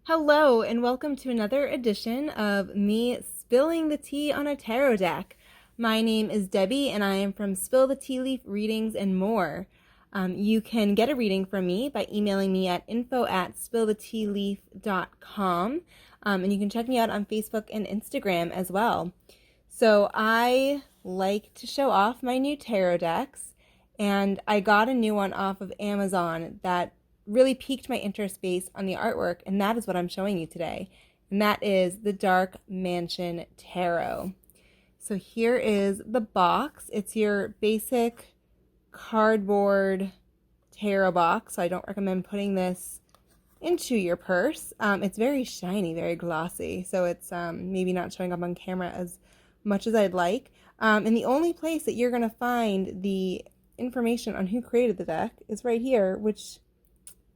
Hello, and welcome to another edition of me spilling the tea on a tarot deck. My name is Debbie, and I am from Spill the Tea Leaf Readings and More. You can get a reading from me by emailing me at info@spillthetealeaf.com, and you can check me out on Facebook and Instagram as well. So I like to show off my new tarot decks, and I got a new one off of Amazon that really piqued my interest based on the artwork, and that is what I'm showing you today. And that is the Dark Mansion Tarot. So here is the box. It's your basic cardboard tarot box, so I don't recommend putting this into your purse. It's very shiny, very glossy, so it's maybe not showing up on camera as much as I'd like. And the only place that you're going to find the information on who created the deck is right here, which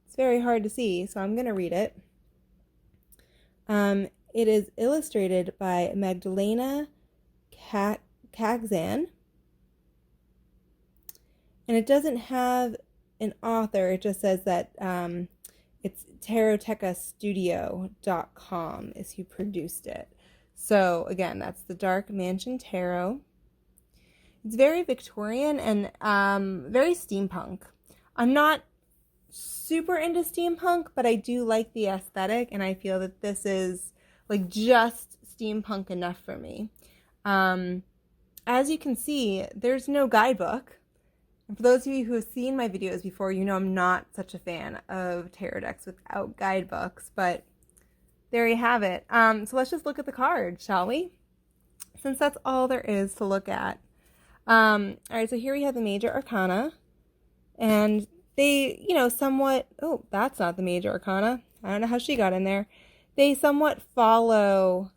it's very hard to see, so I'm going to read it. It is illustrated by Magdalena Kaczan, and it doesn't have an author. It just says that it's Taroteca is who produced it. So again, that's the Dark Mansion Tarot. It's very Victorian and very steampunk. I'm not super into steampunk, but I do like the aesthetic, and I feel that this is like just steampunk enough for me. As you can see, there's no guidebook. And for those of you who have seen my videos before, you know I'm not such a fan of tarot decks without guidebooks, but there you have it. So let's just look at the cards, shall we? Since that's all there is to look at. All right, so here we have the major arcana, and they, somewhat, oh, that's not the major arcana. I don't know how she got in there. They somewhat follow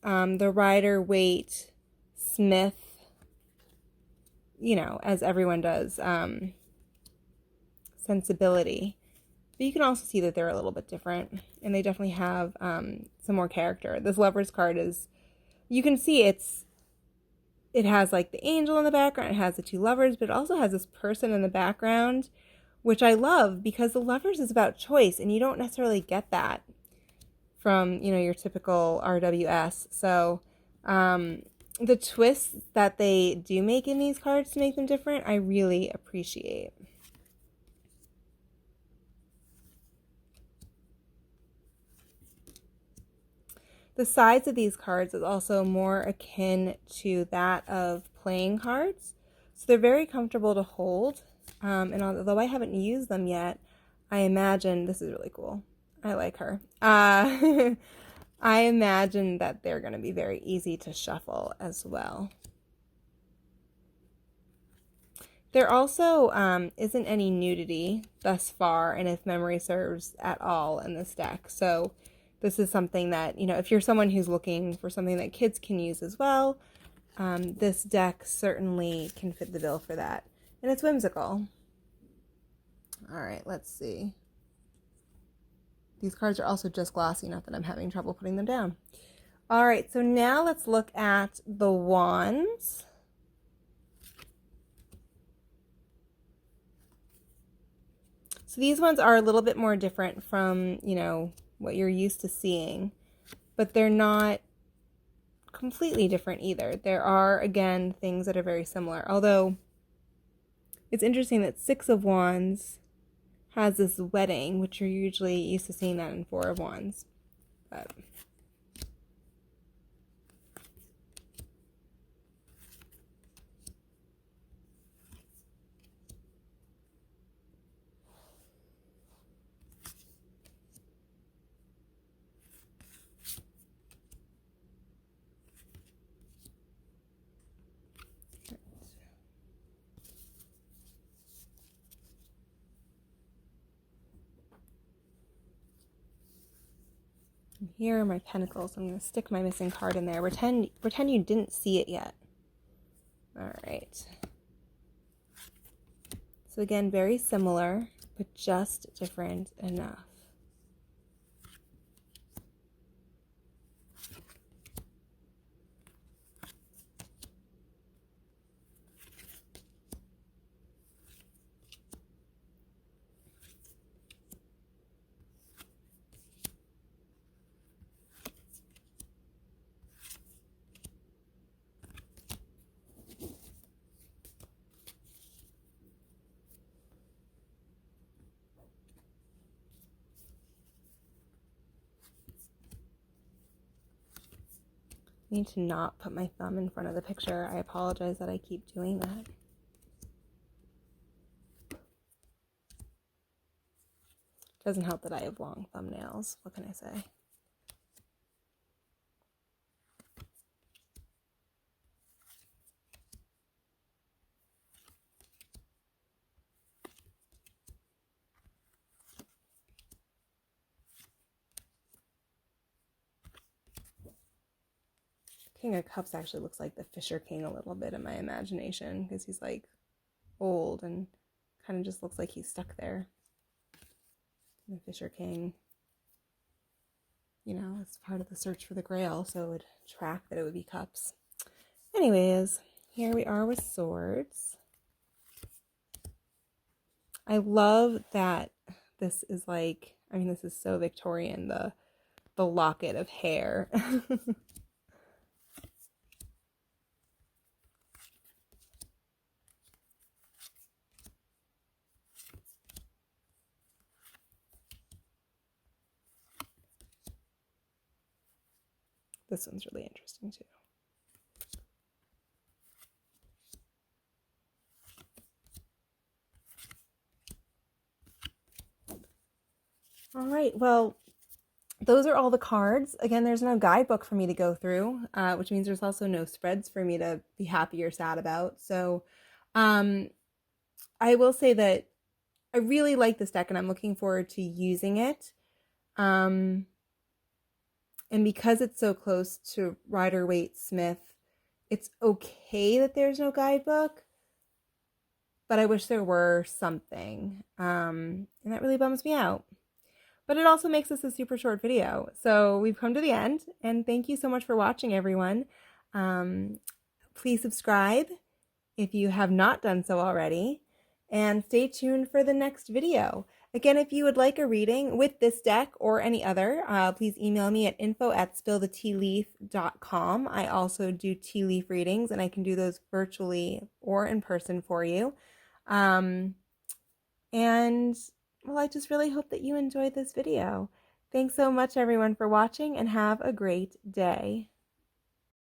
the Rider-Waite Smith, as everyone does, sensibility. But you can also see that they're a little bit different, and they definitely have some more character. This Lover's card is, you can see it has like the angel in the background, it has the two lovers, but it also has this person in the background, which I love because the Lovers is about choice, and you don't necessarily get that from, your typical RWS. So the twists that they do make in these cards to make them different, I really appreciate. The size of these cards is also more akin to that of playing cards. So they're very comfortable to hold. And although I haven't used them yet, I imagine, this is really cool. I like her. I imagine that they're going to be very easy to shuffle as well. There also isn't any nudity thus far, and if memory serves at all in this deck. So this is something that, if you're someone who's looking for something that kids can use as well, this deck certainly can fit the bill for that. And it's whimsical. All right, let's see. These cards are also just glossy, not that I'm having trouble putting them down. All right, so now let's look at the wands. So these ones are a little bit more different from, what you're used to seeing, but they're not completely different either. There are, again, things that are very similar, although it's interesting that Six of Wands has this wedding, which you're usually used to seeing that in Four of Wands. But here are my pentacles. I'm going to stick my missing card in there. Pretend you didn't see it yet. All right. So again, very similar, but just different enough. I need to not put my thumb in front of the picture. I apologize that I keep doing that. Doesn't help that I have long thumbnails. What can I say? King of Cups actually looks like the Fisher King a little bit in my imagination because he's like old and kind of just looks like he's stuck there. The Fisher King, you know, it's part of the search for the Grail, so it would track that it would be cups. Anyways, here we are with swords. I love that this is like, I mean, this is so Victorian, the locket of hair. This one's really interesting too. All right, well, those are all the cards. Again, there's no guidebook for me to go through, which means there's also no spreads for me to be happy or sad about. So I will say that I really like this deck and I'm looking forward to using it. And because it's so close to Rider-Waite-Smith, it's okay that there's no guidebook, but I wish there were something. And that really bums me out. But it also makes this a super short video. So we've come to the end, and thank you so much for watching, everyone. Please subscribe if you have not done so already, and stay tuned for the next video. Again, if you would like a reading with this deck or any other, please email me at info@spillthetealeaf.com. I also do tea leaf readings, and I can do those virtually or in person for you. And well, I just really hope that you enjoyed this video. Thanks so much, everyone, for watching, and have a great day.